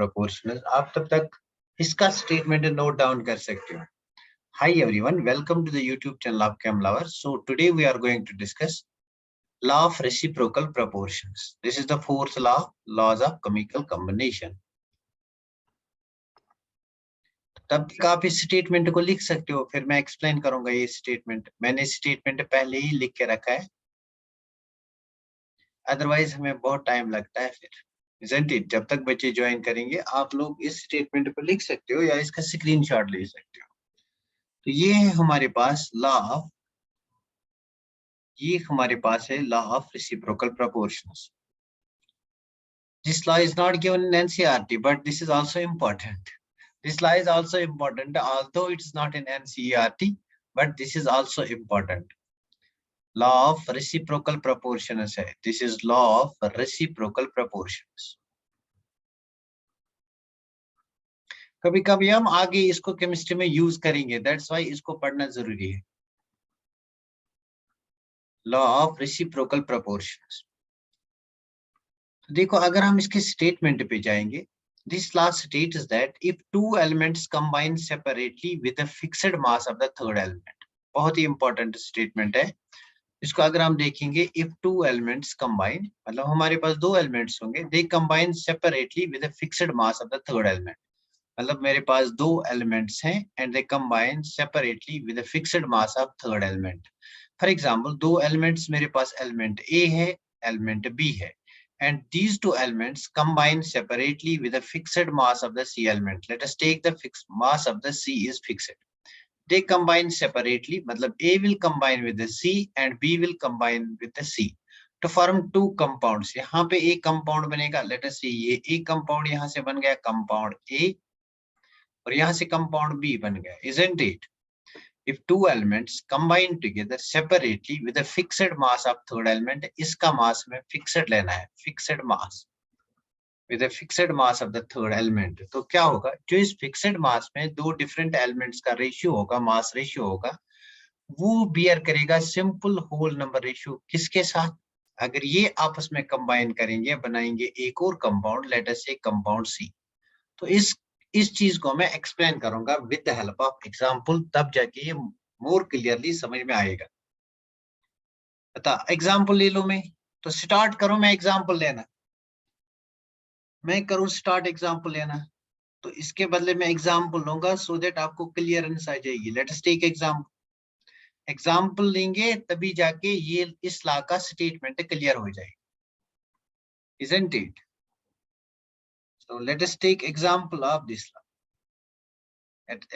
Proportional. आप तब तक इसका स्टेटमेंट नोट डाउन कर सकते हो। Hi everyone, welcome to the YouTube channel of ChemLover. So today we are going to discuss law of reciprocal proportions. This is the fourth law, laws of chemical combination. तब तक आप इस statement को लिख सकते हो, फिर मैं एक्सप्लेन करूंगा ये स्टेटमेंट। मैंने स्टेटमेंट पहले ही लिख के रखा है, अदरवाइज हमें बहुत टाइम लगता है फिर, isn't it? जब तक बच्चे ज्वाइन करेंगे आप लोग इस स्टेटमेंट को लिख सकते हो या इसका स्क्रीनशॉट ले सकते हो। तो ये है हमारे पास law of reciprocal proportions. This law is not given in NCERT, but this is also important. This law is also important, although it's not in NCERT, but this is also important. Law of reciprocal proportions है। This is law of reciprocal proportions. कभी कभी हम आगे इसको chemistry में use करेंगे, that's why इसको पढ़ना जरूरी है। Law of reciprocal proportions. देखो, अगर हम इसके स्टेटमेंट पे जाएंगे, this law states that if two elements combine separately with a fixed mass of the third element, बहुत ही इंपॉर्टेंट स्टेटमेंट है। इसको अगर हम देखेंगे, if two elements combine, मतलब हमारे पास दो एलिमेंट्स होंगे, they combine separately with a fixed mass of the third element, मतलब मेरे पास दो एलिमेंट्स हैं and they combine separately with a fixed mass of third element. For example, दो एलिमेंट्स मेरे पास एलिमेंट A है, एलिमेंट B है, and these two elements combine separately with a fixed mass of the C element. Let us take the fixed mass of the C is fixed. They combine separately, मतलब A will combine with the C and B will combine with the C to form two compounds. यहाँ पे एक compound बनेगा, let us see, ये एक compound यहाँ से बन गया compound A और यहाँ से compound B बन गया, isn't it? If two elements combine together separately with a fixed mass of third element, इसका mass में fixed लेना है, fixed mass with a fixed mass of the third element, तो क्या होगा, जो इस fixed mass में दो different elements का ratio होगा, mass ratio होगा, वो bear करेगा simple whole number ratio किसके साथ? अगर ये आपस में combine करेंगे, बनाएंगे एक और compound, let us say compound C। तो इस चीज को मैं एक्सप्लेन करूंगा with the help of example, तब जाके ये मोर क्लियरली समझ में आएगा। बता, एग्जांपल ले लो, मैं तो स्टार्ट करूं, मैं एग्जांपल लेना, मैं करूं स्टार्ट एग्जांपल लेना, तो इसके बदले में एग्जांपल लूंगा सो दैट आपको क्लियरेंस आ जाएगी। लेट अस टेक एग्जांपल लेंगे तभी जाके ये इस लॉ का स्टेटमेंट क्लियर हो जाएगा, isn't it? So let us take example of this law.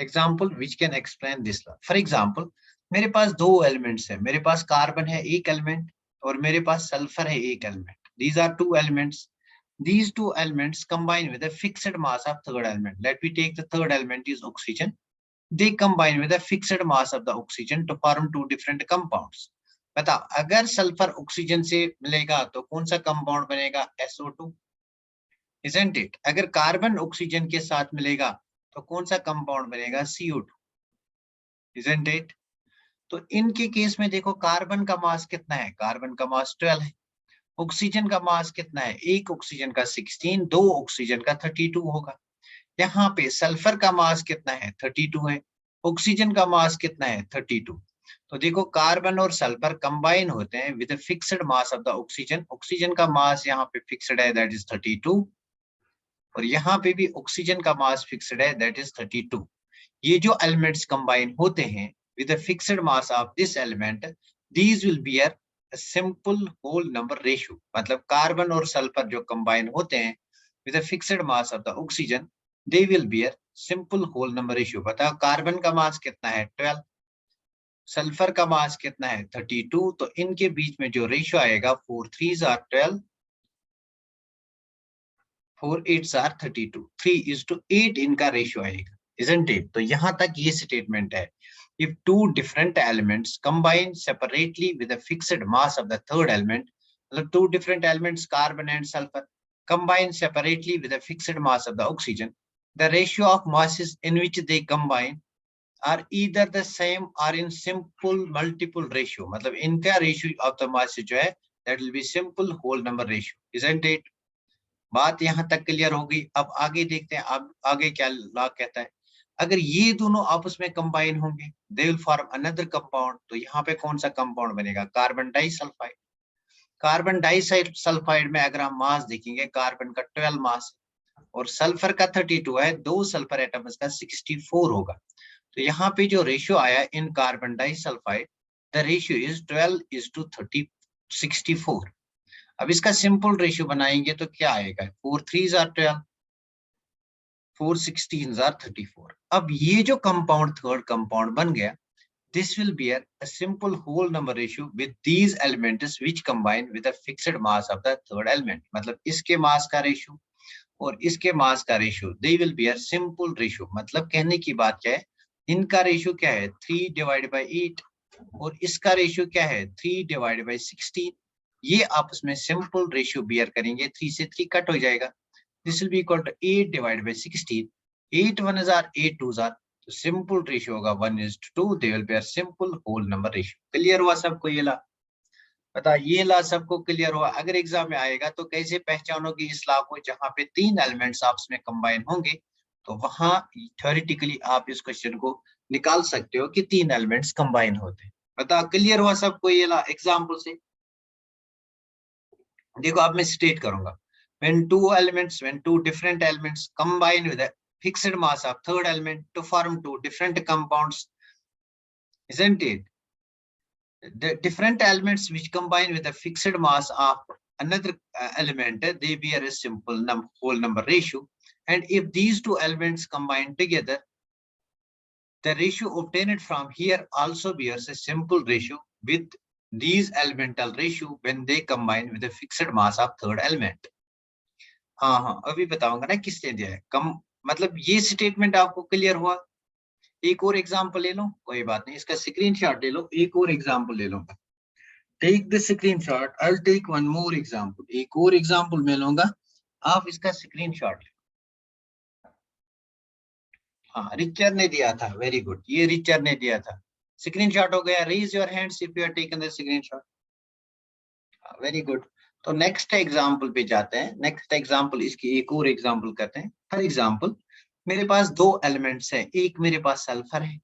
Example which can explain this law. For example, मेरे पास दो एलिमेंट्स है, मेरे पास कार्बन है एक एलिमेंट और मेरे पास सल्फर है एक element. These are two elements. These two elements combine with a fixed mass of third element. Let me take the third element is oxygen. They combine with a fixed mass of the oxygen to form two different compounds. बताओ, अगर sulphur oxygen से मिलेगा तो कौन सा compound बनेगा? SO2, isn't it? अगर carbon oxygen के साथ मिलेगा तो कौन सा कंपाउंड बनेगा? CO2, isn't it? तो इनके केस में देखो, कार्बन का मास कितना है? कार्बन का मास 12 है। ऑक्सीजन का मास कितना है? एक ऑक्सीजन का 16, दो ऑक्सीजन का 32 होगा। यहाँ पे सल्फर का मास कितना है? 32 है। ऑक्सीजन का मास कितना है? 32। तो देखो, कार्बन और सल्फर कंबाइन होते हैं with fixed mass of the oxygen. Oxygen का मास यहाँ पे फिक्स्ड है, दैट इज 32, और यहाँ पे भी ऑक्सीजन का मास फिक्स्ड है, दैट इज 32। ये जो एलिमेंट्स कंबाइन होते हैं with a fixed mass of this element, these will bear a simple whole number ratio. मतलब कार्बन और सल्फर जो कंबाइन होते हैं with a fixed mass of the oxygen, they will bear simple whole number ratio. बताओ, carbon का मास कितना है? 12, sulphur का मास कितना है? 32। तो इनके बीच में जो रेशियो आएगा, 4 3s are 12, 4 8s are 32, 3:8 इनका रेशियो आएगा, isn't it? तो यहाँ तक ये स्टेटमेंट है। If two different elements combine separately with a fixed mass of the third element, मतलब two different elements, carbon and sulfur, combine separately with a fixed mass of the oxygen, the ratio of masses in which they combine are either the same or in simple multiple ratio. मतलब इनका ratio of the mass जो है, that will be simple whole number ratio, isn't it? बात यहाँ तक clear हो गई। अब आगे देखते हैं, अब आगे क्या लॉ कहता है। अगर ये दोनों आपस में कंबाइन होंगे, they will form another compound. तो यहाँ पे कौन सा कंपाउंड बनेगा? Carbon disulphide. कार्बन डाइसल्फाइड में अगर हम मास देखेंगे, कार्बन का 12 मास और सल्फर का 32 है, दो सल्फर एटम्स का 64 होगा। तो यहाँ पे जो रेशियो आया in carbon disulphide, the ratio is 12:64। अब इसका सिंपल रेशियो बनाएंगे तो क्या आएगा? 4 3s are 12, 4 16s are 34। अब ये जो कंपाउंड थर्ड कंपाउंड बन गया, this will bear a simple whole number ratio with these elements which combine with a fixed mass of the third element। मतलब इसके मास का रेशियो और इसके मास का ratio, they will bear simple ratio। मतलब कहने की बात क्या है, इनका रेशियो क्या है? 3/8 और इसका रेशियो क्या है? 3/16। ये आपस में सिंपल रेशियो बियर करेंगे, 3 से 3 कट हो जाएगा। This will be equal to 8/16। 8 1s are 8 2s are, तो सिंपल रेशियो होगा 1:2। They will be simple whole number ratio. Clear हुआ सबको ये ला? बता, ये ला सबको क्लियर हुआ? अगर एग्जाम में आएगा तो कैसे पहचानोगे इस ला को? जहां पे 3 एलिमेंट्स आपस में कंबाइन होंगे, तो वहां थ्योरेटिकली आप इस क्वेश्चन को निकाल सकते हो कि 3 एलिमेंट्स कंबाइन होते हैं। बता, क्लियर हुआ सबको ये ला एग्जाम्पल से? देखो अब मैं स्टेट करूंगा, when two different elements combine with a fixed mass of third element to form two different compounds, isn't it? The different elements which combine with a fixed mass of another element, they bear a simple whole number ratio. And if these two elements combine together, the ratio obtained from here also bears a simple ratio with these elemental ratio when they combine with a fixed mass of third element। हाँ हाँ, अभी बताऊंगा ना किसने दिया है कम। मतलब ये स्टेटमेंट आपको क्लियर हुआ? एक और एग्जांपल ले लो, कोई बात नहीं, इसका स्क्रीनशॉट ले लो, एक और एग्जांपल ले लो। Take the screenshot, I will take one more example. एक और एग्जांपल मैं लूंगा, आप इसका स्क्रीनशॉट ले। हाँ, रिचर ने दिया था, वेरी गुड, ये रिचर ने दिया था। स्क्रीनशॉट हो गया? Raise your hands if you are taken the screenshot. Very good. तो नेक्स्ट एग्जांपल पे जाते हैं। नेक्स्ट एग्जांपल, इसकी एक और एग्जांपल करते हैं। फॉर एग्जांपल, मेरे पास दो एलिमेंट्स हैं, एक मेरे पास सल्फर है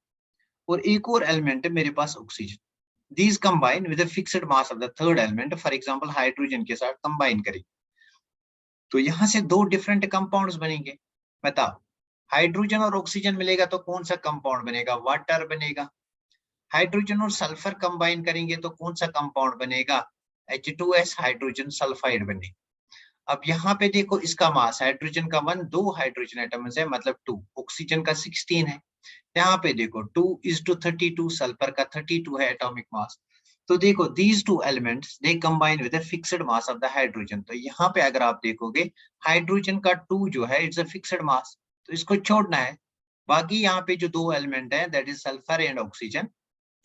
और एक और एलिमेंट है मेरे पास oxygen. These combine with a fixed mass of the third element, for example hydrogen के साथ कंबाइन करेंगे, तो यहाँ से दो डिफरेंट कंपाउंड्स बनेंगे। बताओ, हाइड्रोजन और ऑक्सीजन मिलेगा तो कौन सा कंपाउंड बनेगा? वाटर बनेगा। हाइड्रोजन और सल्फर कंबाइन करेंगे तो कौन सा कंपाउंड बनेगा? H2S, हाइड्रोजन सल्फाइड बनेगा। अब यहाँ पे देखो, इसका मास हाइड्रोजन का 1, दो हाइड्रोजन एटम्स है मतलब 2, ऑक्सीजन का 16 है। यहाँ पे देखो 2:32, सल्फर का 32 है एटॉमिक मास। तो देखो these two elements they combine with the fixed mass of the hydrogen. तो यहाँ पे अगर आप देखोगे, हाइड्रोजन का 2 जो है इट्स अ फिक्स्ड मास, तो इसको छोड़ना है। बाकी यहाँ पे जो दो एलिमेंट है, that is sulphur and oxygen,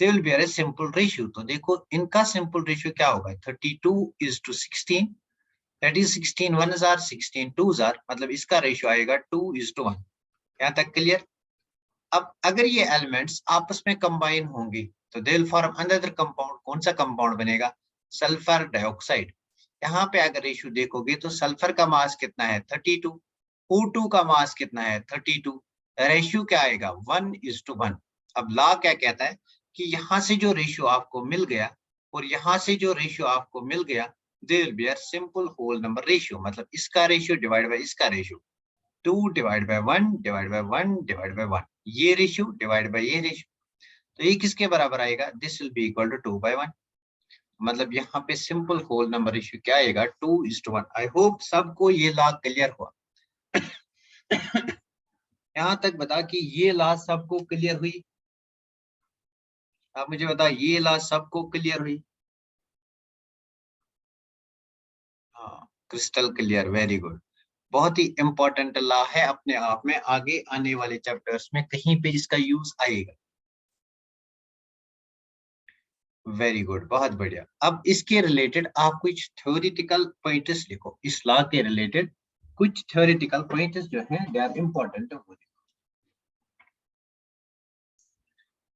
they will bear a simple ratio. तो देखो इनका सिंपल रेशियो क्या होगा? 32:16, that is 16 1s are 16 2s are, मतलब इसका रेशियो आएगा 2:1। यहाँ तक क्लियर? अब अगर ये एलिमेंट्स आपस में कंबाइन होंगे तो they will form another compound. कौन सा कंपाउंड बनेगा? Sulphur dioxide. यहाँ पे अगर रेशियो देखोगे तो सल्फर का मास कितना है? 32, O2 का मास कितना है? 32। रेशियो क्या आएगा? 1:1। अब लॉ क्या कहता है कि यहाँ से जो रेशियो आपको मिल गया और यहाँ से जो रेशियो आपको मिल गया, they will be a simple whole number ratio. मतलब इसका रेशियो डिवाइड बाय इसका ratio, 2 divide by 1 divide by 1 divide by 1, ये रेशियो डिवाइड बाय ये रेशियो, तो ये किसके बराबर आएगा? This will be equal to 2/1। मतलब यहाँ पे सिंपल होल नंबर रेशियो क्या आएगा? 2:1। आई होप सबको ये लॉ क्लियर हुआ। यहाँ तक बता कि ये लॉ सबको क्लियर हुई? आप मुझे बता, ये लॉ सबको क्लियर हुई? हाँ, क्रिस्टल क्लियर, वेरी गुड। बहुत ही इंपॉर्टेंट लॉ है अपने आप में, आगे आने वाले चैप्टर्स में कहीं पे इसका यूज आएगा। वेरी गुड, बहुत बढ़िया। अब इसके रिलेटेड आप कुछ थ्योरेटिकल पॉइंट्स लिखो, इस लॉ के रिलेटेड कुछ थ्योरेटिकल पॉइंट्स जो हैं दे आर इंपॉर्टेंट।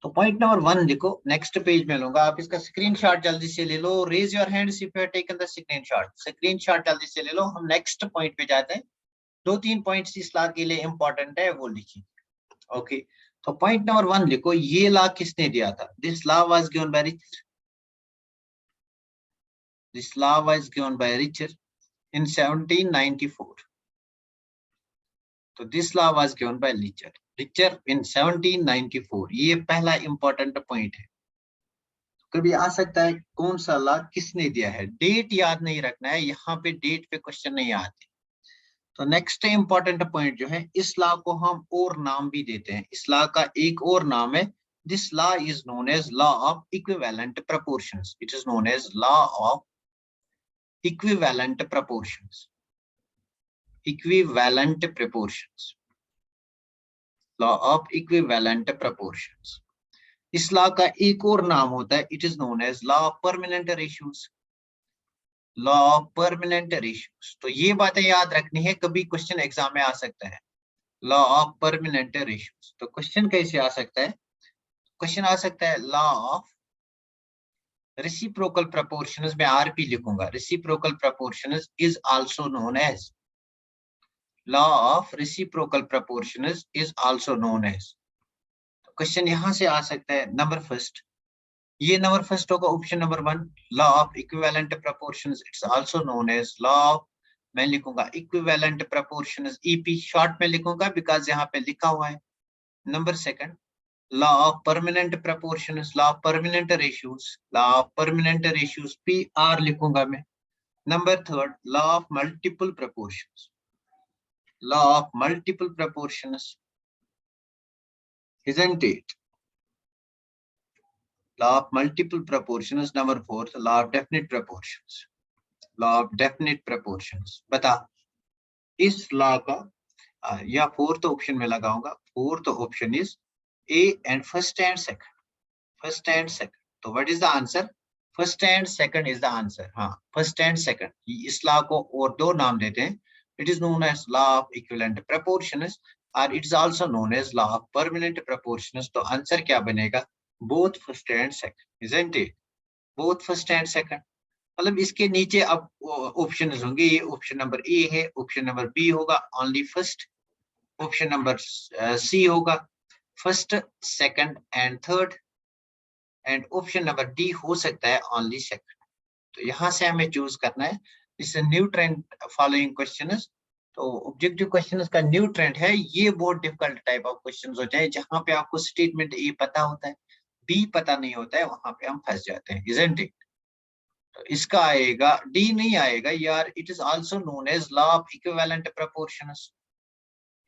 तो पॉइंट नंबर 1 देखो, नेक्स्ट पेज में लूंगा, आप इसका स्क्रीनशॉट जल्दी से ले लो। Raise your hands if you have taken the screenshot. Screenshot जल्दी से ले लो, हम नेक्स्ट पॉइंट पे जाते हैं। 2-3 पॉइंट्स इस लॉ के लिए इंपॉर्टेंट है, वो लिखिए। ओके, तो पॉइंट नंबर 1 लिखो, ये लॉ किसने दिया था? This law was given by Richter. This law was given by Richter in 1794. तो this law was given by Richter in 1794। ये पहला इंपॉर्टेंट पॉइंट है। कभी आ सकता है कौन सा लॉ किसने दिया है, डेट याद नहीं रखना है, यहाँ पे डेट पे क्वेश्चन नहीं आते। तो नेक्स्ट इंपॉर्टेंट पॉइंट जो है, इस लॉ को हम और नाम भी देते हैं। इस लॉ का एक और नाम है, this law is known as law of equivalent proportions. It is known as law of equivalent proportions. Equivalent proportions, law of equivalent proportions. इस लॉ का एक और नाम होता है, it is known as law of permanent ratios. Law of permanent ratios. तो ये बातें याद रखनी है, कभी क्वेश्चन एग्जाम में आ सकता है। लॉ ऑफ परमानेंट रेशियोज, तो क्वेश्चन कैसे आ सकता है? क्वेश्चन आ सकता है लॉ ऑफ रेसिप्रोकल प्रोपोर्शंस में आरपी लिखूंगा। Reciprocal proportions is also known as law of reciprocal proportions is also known as. Question यहां से आ सकता है नंबर फर्स्ट, ये नंबर फर्स्ट होगा option number 1, law of equivalent proportions. It's also known as law of, मैं लिखूंगा equivalent proportions, EP short में लिखूंगा बिकॉज यहाँ पे लिखा हुआ है। Number second, law of permanent proportions, law of permanent ratios, law of permanent ratios PR लिखूंगा मैं। Number third, law of multiple proportions, law of multiple proportions, isn't it? Law of multiple proportions. Number 4, law of definite proportions, law of definite proportions. बता इस law का या fourth option में लगाऊंगा। Fourth option is a and first and second. First and second, तो what is the answer? First and second is the answer. हाँ, first and second, इस law को और दो नाम देते हैं। It is known as law of equivalent proportions और it is also known as law of permanent proportions. तो आंसर क्या बनेगा? Both first and second, isn't it? Both first and second. मतलब इसके नीचे अब ऑप्शन होंगे, ये ऑप्शन नंबर ए है, ऑप्शन नंबर बी होगा only first, option number C होगा first second and third, and option number D हो सकता है ओनली सेकंड। तो यहाँ से हमें चूज करना है। इस न्यू ट्रेंड फॉलोइंग क्वेश्चंस, तो ऑब्जेक्टिव क्वेश्चंस का न्यू ट्रेंड है। ये बहुत डिफिकल्ट टाइप ऑफ क्वेश्चंस होते हैं जहां पे आपको स्टेटमेंट ए पता होता है, बी पता नहीं होता है, वहां पे हम फंस जाते हैं, इजंट इट? तो इसका आएगा, डी नहीं आएगा यार। It is also known as law of equivalent proportions,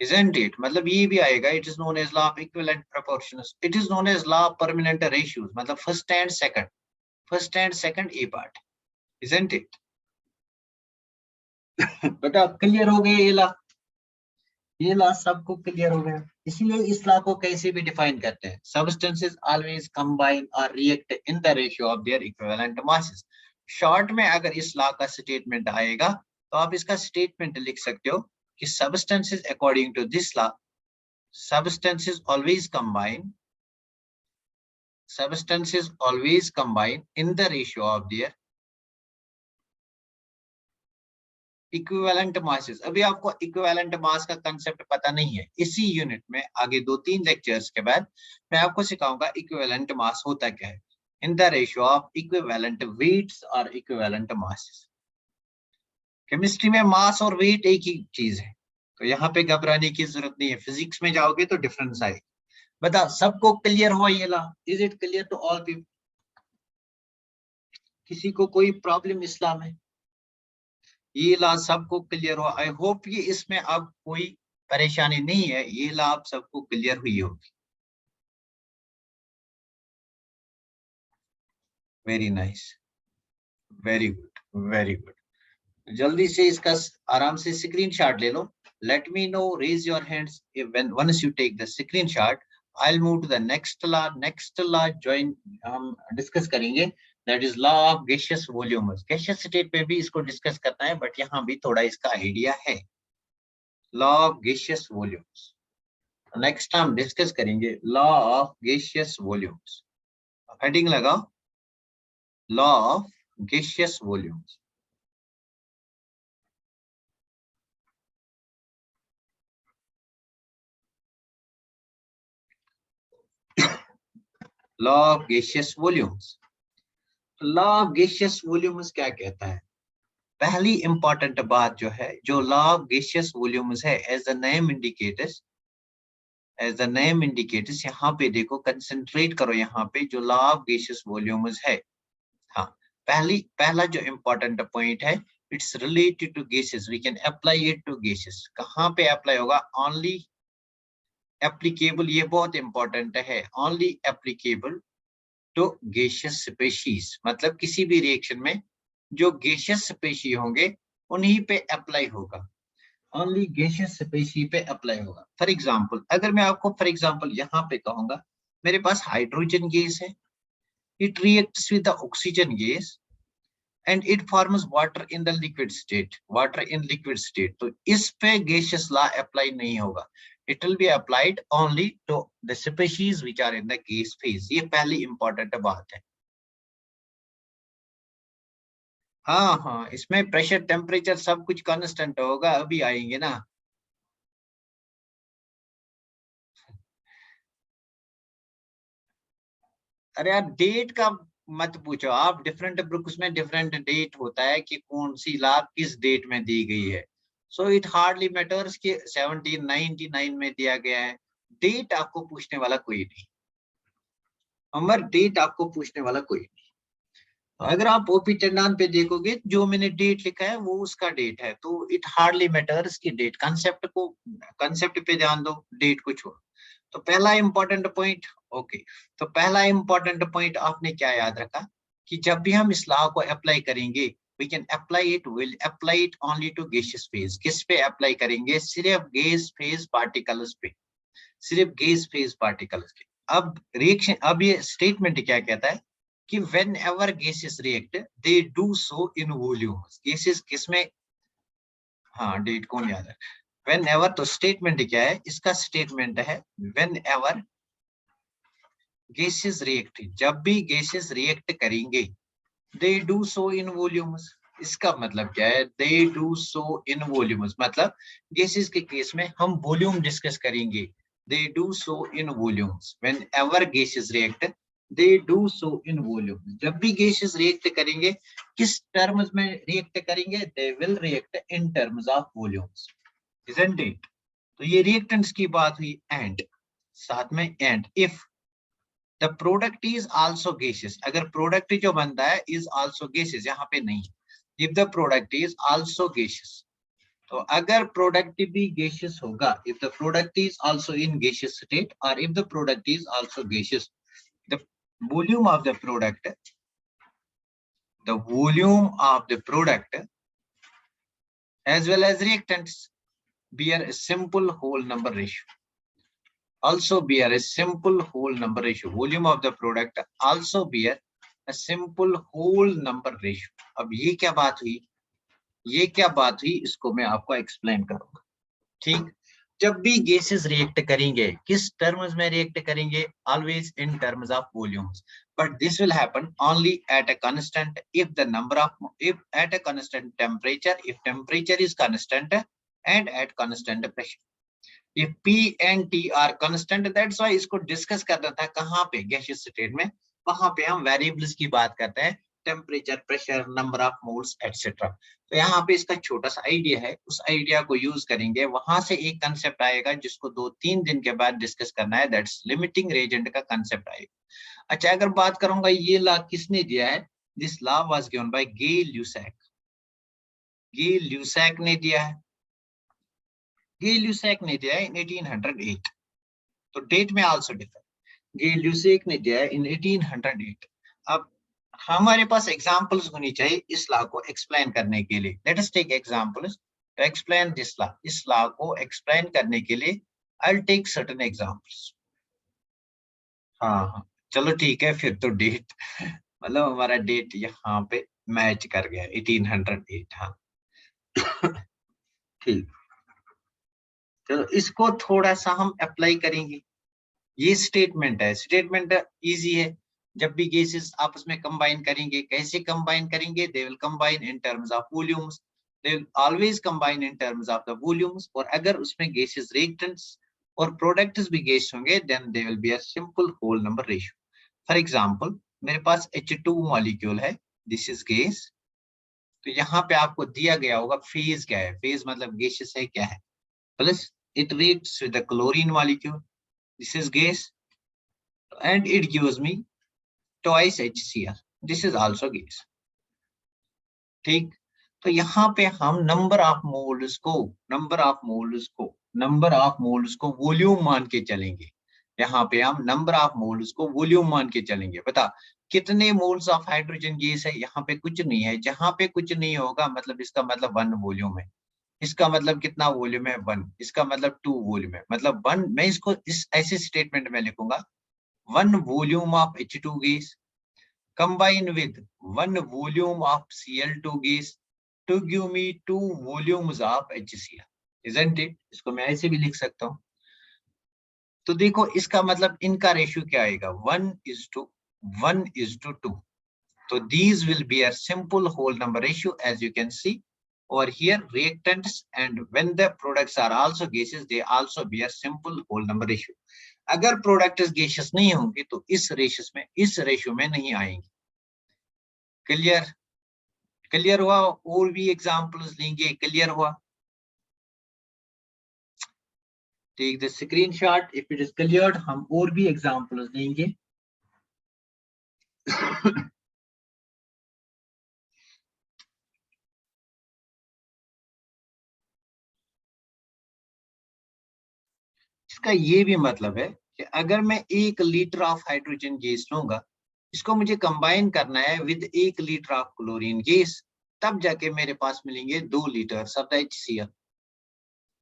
isn't it? मतलब ये भी आएगा, it is known as law of equivalent proportions. It is known as law of permanent ratios, मतलब first and second, first and second A part, isn't it? बेटा clear हो गया ये law? ये लॉ सबको क्लियर हो गया? इसीलिए इस लॉ को कैसे भी डिफाइन करते हैं, सब्सटेंसेस ऑलवेज कंबाइन और react in the ratio of their equivalent masses. Short में अगर इस लॉ का स्टेटमेंट आएगा तो आप इसका स्टेटमेंट लिख सकते हो कि substances according to this law, substances always combine in the ratio of their equivalent masses। अभी आपको equivalent mass का concept पता नहीं है, इसी यूनिट में आगे 2-3 लेक्चर्स के बाद मैं आपको सिखाऊंगा equivalent mass होता क्या है, in the ratio of equivalent weights or equivalent masses। Chemistry में मास और वेट एक ही चीज है, तो यहाँ पे घबराने की जरूरत नहीं है। फिजिक्स में जाओगे तो डिफरेंस आएगा। बता सबको क्लियर हुआ ये law? Is it clear to all people? किसी को कोई प्रॉब्लम इस्लाम है? ये लॉ सबको क्लियर हुआ? आई होप ये इसमें अब कोई परेशानी नहीं है, ये लॉ आप सबको क्लियर हुई होगी। Very nice, very good, very good. जल्दी से इसका आराम से स्क्रीनशॉट ले लो। Let me know, raise your hands when once you take the screenshot. I'll move to the next law. Next law join हम डिस्कस करेंगे, that is law of gaseous volumes। gaseous state पे भी इसको discuss करना है, but यहाँ भी थोड़ा इसका आइडिया है। law of gaseous volumes, next हम डिस्कस करेंगे law of gaseous volumes. Heading लगाओ, law of gaseous volumes. Law of gaseous volumes. Law of gaseous volumes क्या कहता है? पहली इंपॉर्टेंट बात जो है, जो लॉ ऑफ गैसियस वॉल्यूम्स है, as the name indicators, as the name indicators, यहाँ पे देखो, कंसंट्रेट करो यहाँ पे, जो लॉ ऑफ गैसियस वॉल्यूम्स है। हाँ, पहला जो इम्पोर्टेंट पॉइंट है, it's related to gases, we can apply it to gases. कहाँ पे अप्लाई होगा? ओनली एप्लीकेबल, ये बहुत इंपॉर्टेंट है, only applicable to gaseous species, मतलब किसी भी रिएक्शन में जो गैसियस स्पीशी होंगे उन्हीं पे अप्लाई होगा, ओनली गैसियस स्पीशी पे अप्लाई होगा। फॉर एग्जांपल, अगर मैं आपको फॉर एग्जांपल यहाँ पे कहूंगा, मेरे पास हाइड्रोजन गैस है, it reacts with the oxygen gas and it forms water in the liquid state, water in liquid state, तो इस पे gaseous law apply नहीं होगा, it will be applied only to the species which are in the gas phase। ये पहली important बात है। हाँ हाँ, इसमें प्रेशर टेम्परेचर सब कुछ कांस्टेंट होगा, अभी आएंगे ना। अरे यार, डेट का मत पूछो आप, डिफरेंट बुक्स में डिफरेंट डेट होता है कि कौन सी लॉ किस डेट में दी गई है। सो इट हार्डली मैटर्स कि 1799 में दिया गया है। डेट आपको पूछने वाला कोई नहीं, अमर, डेट आपको पूछने वाला कोई नहीं। तो अगर आप ओपी टंडान पे देखोगे, जो मैंने डेट लिखा है वो उसका डेट है, तो इट हार्डली मैटर्स की डेट, कंसेप्ट पे ध्यान दो, डेट को छोड़ो। तो पहला इंपॉर्टेंट पॉइंट, ओके, तो पहला इंपॉर्टेंट पॉइंट आपने क्या याद रखा कि जब भी हम इस लॉ को अप्लाई करेंगे, we can apply it, will apply it only to gaseous phase. किस पे अप्लाई करेंगे? सिर्फ गैस फेज पार्टिकल्स पे, सिर्फ गैस फेज पार्टिकल्स के। अब रिएक्शन, अब ये स्टेटमेंट क्या कहता है कि when ever gases react they do so in volumes. Gases किसमें? हाँ, डेट कौन याद है? व्हेन एवर, तो स्टेटमेंट क्या है इसका? स्टेटमेंट है व्हेन एवर गैसेस रिएक्ट, जब भी गैसेस रिएक्ट करेंगे, they do so in volumes. इसका मतलब क्या है? They do so in volumes, मतलब गैसेस के केस में हम वॉल्यूम डिस्कस करेंगे। They do so in volumes when ever gases react, they do so in volumes. जब भी गैसेस रिएक्ट करेंगे, किस टर्म्स में रिएक्ट करेंगे? They will react in terms of volumes, isn't it? तो ये रिएक्टेंट्स की बात हुई। एंड साथ में and if the product is also gaseous, अगर प्रोडक्ट जो बनता है इज आल्सो गैसियस, यहाँ पे नहीं, if the product is also gaseous, तो अगर प्रोडक्ट भी गैसियस होगा, if the product is also in gaseous state और if the product is also gaseous, the volume of the product, the volume of the product as well as reactants bear a simple whole number ratio, also bear a simple whole number ratio, volume of the product also bear a simple whole number ratio। अब ये क्या बात हुई, ये क्या बात हुई, इसको मैं आपको एक्सप्लेन करूंगा। ठीक, जब भी गैसेस रिएक्ट करेंगे, किस टर्म्स में रिएक्ट करेंगे? Always in terms of volumes, but this will happen only at a constant if the number of, if at a constant temperature, if temperature is constant and at constant pressure, if P and T are constant, that's why इसको discuss करना था कहाँ पे? Gaseous state में। वहां पे हम variables की बात करते हैं, temperature, pressure, number of moles etcetera. तो यहाँ पे इसका छोटा सा आइडिया है, उस आइडिया को यूज करेंगे। वहां से एक कंसेप्ट आएगा जिसको 2-3 दिन के बाद डिस्कस करना है, दैट्स लिमिटिंग रेजेंट का कंसेप्ट आएगा। अच्छा, अगर बात करूंगा ये लॉ किसने दिया है, this law was given by Gay Lussac, Gay Lussac ने दिया है, गे ल्यूसैक ने दिया है इन 1808। तो डेट में आल्सो डिफर, गे ल्यूसैक ने दिया है इन 1808। अब हमारे पास एग्जांपल्स होनी चाहिए इस लॉ को एक्सप्लेन करने के लिए। Let us take examples to explain this law. इस लॉ को एक्सप्लेन करने के लिए I will take certain examples. हाँ हाँ, चलो ठीक है, फिर तो डेट मतलब हमारा डेट यहाँ पे मैच कर गया, 1808। हाँ ठीक, तो इसको थोड़ा सा हम अप्लाई करेंगे। ये स्टेटमेंट है, स्टेटमेंट इजी है। जब भी गैसेस आपस में कंबाइन करेंगे, कैसे कंबाइन करेंगे? They will combine in terms of volumes, they will always combine in terms of the volumes. और अगर उसमें गैसेस रिएक्टेंट्स और प्रोडक्ट्स भी गैस होंगे, then they will be a simple whole number ratio. For example, मेरे पास H2 molecule है, this is gas. तो यहाँ पे आपको दिया गया होगा फेज क्या है, फेज मतलब गैसेस है क्या है, plus it reacts with the chlorine molecule, this is gas, and it gives me twice HCl, this is also gas। ठीक, तो यहाँ पे हम नंबर ऑफ मोल्स को, नंबर ऑफ मोल्स को वॉल्यूम मान के चलेंगे। यहाँ पे हम नंबर ऑफ मोल्स को वॉल्यूम मान के चलेंगे। बता कितने मोल्स ऑफ हाइड्रोजन गैस है? यहाँ पे कुछ नहीं है, जहाँ पे कुछ नहीं होगा मतलब इसका मतलब 1 वॉल्यूम है। इसका मतलब कितना वॉल्यूम है? 1। इसका मतलब 2 वॉल्यूम है, मतलब 1। मैं इसको इस ऐसे स्टेटमेंट में लिखूंगा, 1 volume of H2 gas combine with 1 volume of Cl2 gas to give me 2 volumes of HCl, isn't it? इसको मैं ऐसे भी लिख सकता हूँ। तो देखो इसका मतलब इनका रेशियो क्या आएगा, 1:1:2। So these will be a simple whole number ratio, as you can see over here, reactants and when the products are also gases, they also be a simple whole number ratio। अगर products gases नहीं होंगे तो इस ratio में नहीं आएंगे। Clear? Clear हुआ? और भी एग्जांपल्स लेंगे, क्लियर हुआ? Take the screenshot if it is cleared. हम और भी एग्जांपल्स लेंगे। इसका ये भी मतलब है कि अगर मैं 1 लीटर ऑफ हाइड्रोजन गैस लूंगा, इसको मुझे कंबाइन करना है with 1 litre of chlorine gas, तब जाके मेरे पास मिलेंगे 2 लीटर ऑफ HCl।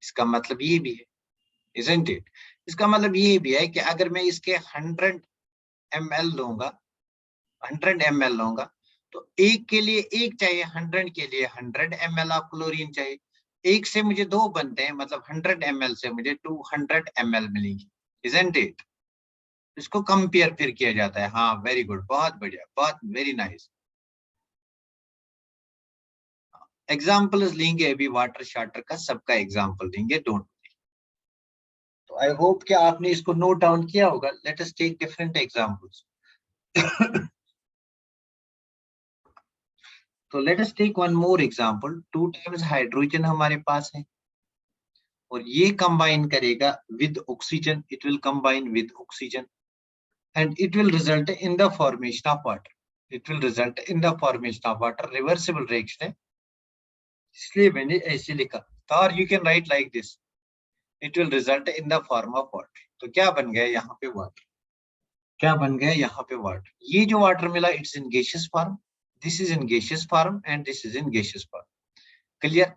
इसका मतलब ये भी है, isn't it? इसका मतलब ये भी है कि अगर मैं इसके 100 ml लूंगा, 100 ml लूंगा, तो एक के लिए एक चाहिए, 100 के लिए 100 ml ऑफ क्लोरीन चाहिए। एक से मुझे 2 बनते हैं, मतलब 100 ml से मुझे 200 ml मिलेंगी, isn't it? इसको कंपेयर फिर किया जाता है। हाँ, वेरी गुड, बहुत बढ़िया, बहुत वेरी नाइस। एग्जाम्पल्स लेंगे अभी, वाटर शाटर का सबका एग्जाम्पल देंगे, डोंट। तो आई होप कि आपने इसको नोट डाउन किया होगा। Let us take different examples. तो let us take one more example. 2 times hydrogen हमारे पास है और ये कंबाइन करेगा with oxygen, it will combine with oxygen and it will result in the formation of water. It will result in the formation of water, reversible reaction है, इसलिए मैंने ऐसे लिखा। और you can write like this, it will result in the form of water. तो क्या बन गया यहाँ पे वाटर? क्या बन गया यहाँ पे वाटर? ये जो वाटर मिला, it's in gaseous form, this is in gaseous form and this is in gaseous form. Clear?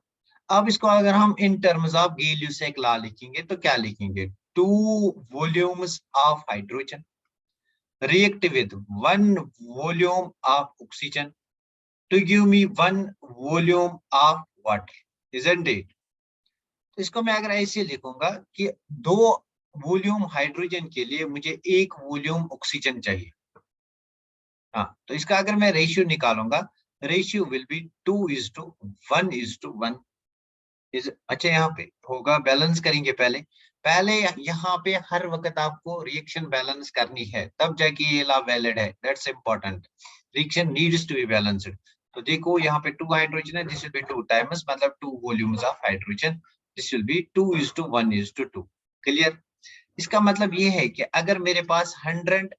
अब इसको अगर हम इन टर्म्स ऑफ गैलियोसेक लॉ लिखेंगे तो क्या लिखेंगे? 2 volumes of hydrogen react with 1 volume of oxygen to give me 1 volume of water, isn't it? तो इसको मैं अगर ऐसे लिखूंगा कि 2 वॉल्यूम हाइड्रोजन के लिए मुझे 1 वॉल्यूम ऑक्सीजन चाहिए। हाँ, तो इसका अगर मैं रेशियो निकालूंगा, रेशियो विल बी 2:1:1 इज। अच्छा, यहाँ पे होगा, बैलेंस करेंगे पहले। पहले यहाँ पे हर वक्त आपको रिएक्शन बैलेंस करनी है, तब जाके ये लॉ वैलिड है। That's important, reaction needs to be balanced. तो देखो यहाँ पे 2 हाइड्रोजन है, दिस विल बी 2 टाइम्स, मतलब 2 volumes of hydrogen, this will B 2:1:2। Clear? इसका मतलब ये है कि अगर मेरे पास 100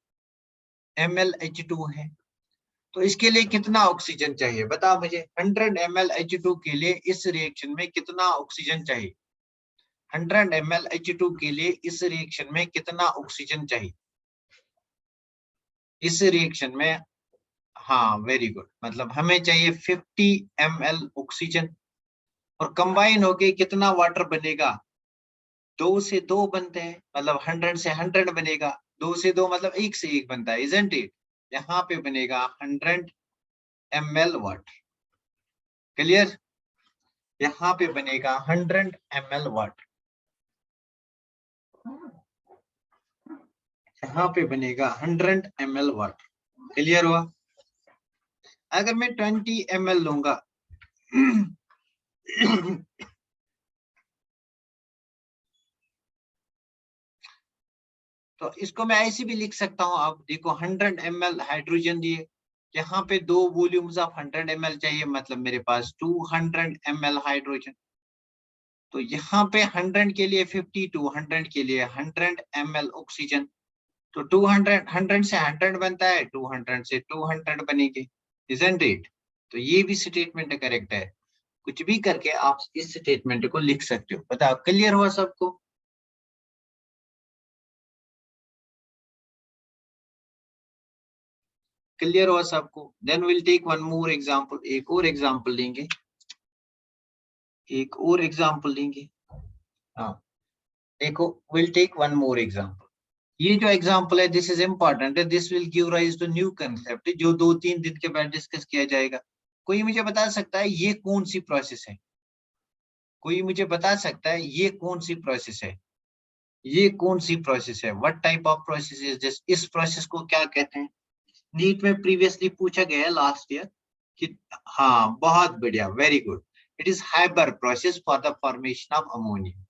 ml H2 है, तो इसके लिए कितना ऑक्सीजन चाहिए? बता मुझे, 100 ml H2 के लिए इस रिएक्शन में कितना ऑक्सीजन चाहिए? 100 ml H2 के लिए इस रिएक्शन में कितना ऑक्सीजन चाहिए? इस रिएक्शन में, हाँ वेरी गुड, मतलब हमें चाहिए 50 ml ऑक्सीजन। और कंबाइन होके कितना वाटर बनेगा? 2 से 2 बनते हैं, मतलब 100 से 100 बनेगा। 2 से 2 मतलब 1 से 1 बनता है, इजंट इट? यहाँ पे बनेगा 100 ml वाटर। क्लियर? यहाँ पे बनेगा 100 ml वाटर। यहाँ पे बनेगा 100 ml वाटर। क्लियर हुआ? अगर मैं 20 ml लूंगा तो इसको मैं ऐसे भी लिख सकता हूँ। आप देखो 100 ml हाइड्रोजन दिए, यहाँ पे 2 वॉल्यूम्स ऑफ 100 ml चाहिए, मतलब मेरे पास 200 ml हाइड्रोजन। तो यहाँ पे 100 के लिए 50, 200 के लिए 100 ml ऑक्सीजन। तो 200 100 से 100 बनता है, 200 से 200 बनेंगे, इजंट इट? तो ये भी स्टेटमेंट करेक्ट है। कुछ भी करके आप इस स्टेटमेंट को लिख सकते हो। बताओ, क्लियर हुआ सबको? क्लियर हुआ सबको? Then will take one more example, एक और एग्जांपल लेंगे, एक और एग्जांपल लेंगे। हाँ देखो, will take one more example. ये जो एग्जांपल है, दिस इज इंपॉर्टेंट है, this will give rise to new concept, जो 2-3 दिन के बाद डिस्कस किया जाएगा। कोई मुझे बता सकता है ये कौन सी प्रोसेस है? कोई मुझे बता सकता है ये कौन सी प्रोसेस है? ये कौन सी प्रोसेस है? What type of process is this? इस प्रोसेस को क्या कहते हैं? नीट में प्रीवियसली पूछा गया है लास्ट ईयर कि, हाँ बहुत बढ़िया, very good. It is Haber process for the formation of ammonia.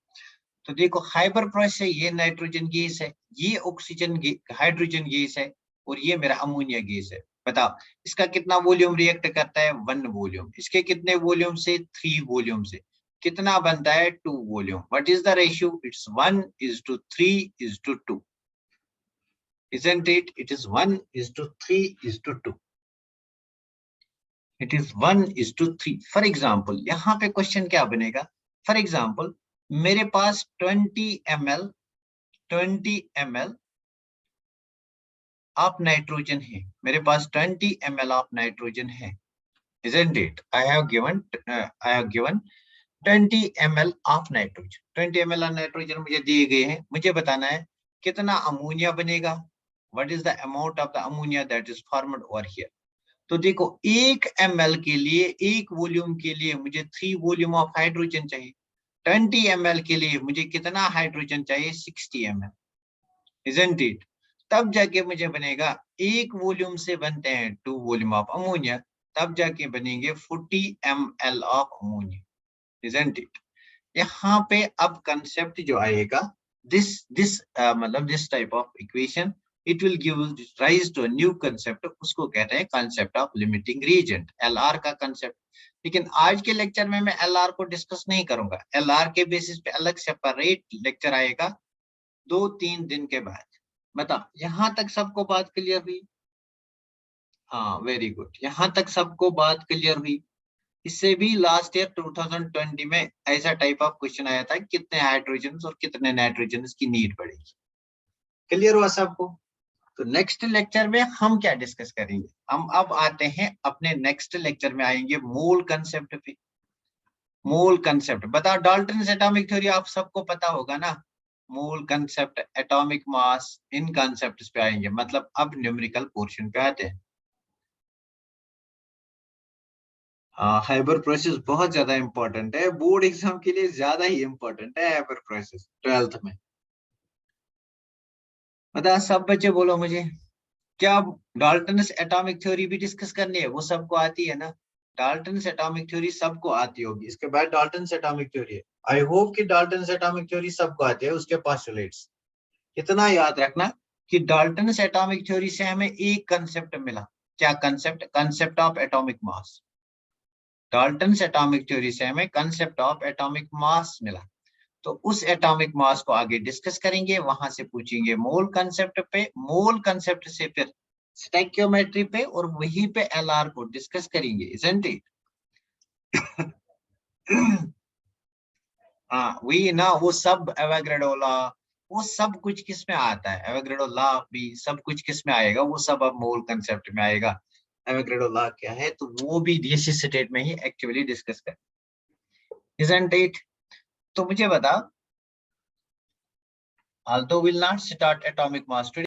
तो देखो, हाइबर प्रोसेस है, ये नाइट्रोजन गैस है, ये ऑक्सीजन हाइड्रोजन गैस है, और ये मेरा अमोनिया गैस है। बताओ, इसका कितना वॉल्यूम रिएक्ट करता है? 1 वॉल्यूम। इसके कितने वॉल्यूम से? 3 वॉल्यूम से। कितना बनता है? 2 volume. What is the ratio? It's 1:3:2। isn't it? It is 1:3:2. It is 1:3। For example यहाँ पे क्वेश्चन क्या बनेगा? फॉर एग्जाम्पल मेरे पास 20 ml ऑफ नाइट्रोजन है, मेरे पास 20 ml ऑफ नाइट्रोजन है, isn't it? I have given 20 ml of nitrogen. 20 ml of nitrogen मुझे दिए गए हैं, मुझे बताना है कितना अमोनिया बनेगा। What is the amount of the ammonia that is formed over here? तो देखो, 1 ml के लिए, 1 वॉल्यूम के लिए मुझे 3 वॉल्यूम ऑफ हाइड्रोजन चाहिए। 20 ml के लिए मुझे कितना हाइड्रोजन चाहिए? 60 ml, isn't it? तब जाके मुझे बनेगा, 1 वॉल्यूम से बनते हैं 2 वॉल्यूम ऑफ अमोनिया, तब जाके बनेंगे 40 ml of ammonia, isn't it? यहाँ पे अब कंसेप्ट जो आएगा, दिस मतलब this type of equation, it will give rise to a new concept, उसको कहते हैं concept of limiting reagent, LR का कंसेप्ट। लेकिन आज के लेक्चर में मैं एलआर को डिस्कस नहीं करूंगा, एलआर के बेसिस पे अलग सेपरेट लेक्चर आएगा 2-3 दिन के बाद। बताओ, यहाँ तक सबको बात क्लियर हुई? हाँ वेरी गुड, यहाँ तक सबको बात क्लियर हुई? इससे भी लास्ट ईयर 2020 में ऐसा टाइप ऑफ क्वेश्चन आया था, कितने हाइड्रोजन और कितने नाइट्रोजन की नीड पड़ेगी। क्लियर हुआ सबको? तो नेक्स्ट लेक्चर में हम क्या डिस्कस करेंगे? हम अब आते हैं अपने नेक्स्ट लेक्चर में आएंगे मोल कंसेप्ट पे। मोल कंसेप्ट बताओ, डाल्टन एटॉमिक थ्योरी आप सबको पता होगा ना। मोल कंसेप्ट, एटॉमिक मास, इन कंसेप्ट पे आएंगे, मतलब अब न्यूमेरिकल पोर्शन पे आते हैं। हाइबर प्रोसेस बहुत ज्यादा इंपॉर्टेंट है, बोर्ड एग्जाम के लिए ज्यादा ही इंपॉर्टेंट है हाइबर प्रोसेस 12th में। बता, सब बच्चे बोलो मुझे, क्या डाल्टन्स एटॉमिक थ्योरी भी डिस्कस करनी है? वो सबको आती है ना? डाल्टन्स एटॉमिक थ्योरी सबको आती होगी। इसके बाद डाल्टन्स एटॉमिक थ्योरी है। आई होप कि डाल्टन्स एटॉमिक थ्योरी सबको आती है, उसके पोस्टुलेट्स। इतना याद रखना कि डाल्टन्स एटॉमिक थ्योरी से हमें एक कंसेप्ट मिला। क्या concept? Concept of atomic mass. Dalton's atomic theory से हमें कंसेप्ट ऑफ एटॉमिक मास मिला। तो उस एटॉमिक मास को आगे डिस्कस करेंगे, वहां से पूछेंगे मोल कंसेप्ट पे, मोल कंसेप्ट से फिर स्टैकियोमेट्री पे, और वहीं पे एलआर को डिस्कस करेंगे, इजंट इट? हाँ वही ना, वो सब एवोगैड्रो लॉ, वो सब कुछ किस में आता है? एवोगैड्रो लॉ भी सब कुछ किस में आएगा? वो सब अब मोल कंसेप्ट में आएगा। एवोगैड्रो लॉ क्या है, तो वो भी इसी स्टेट में ही एक्चुअली डिस्कस कर, इजंट इट? तो मुझे बता, although will not start atomic mass today,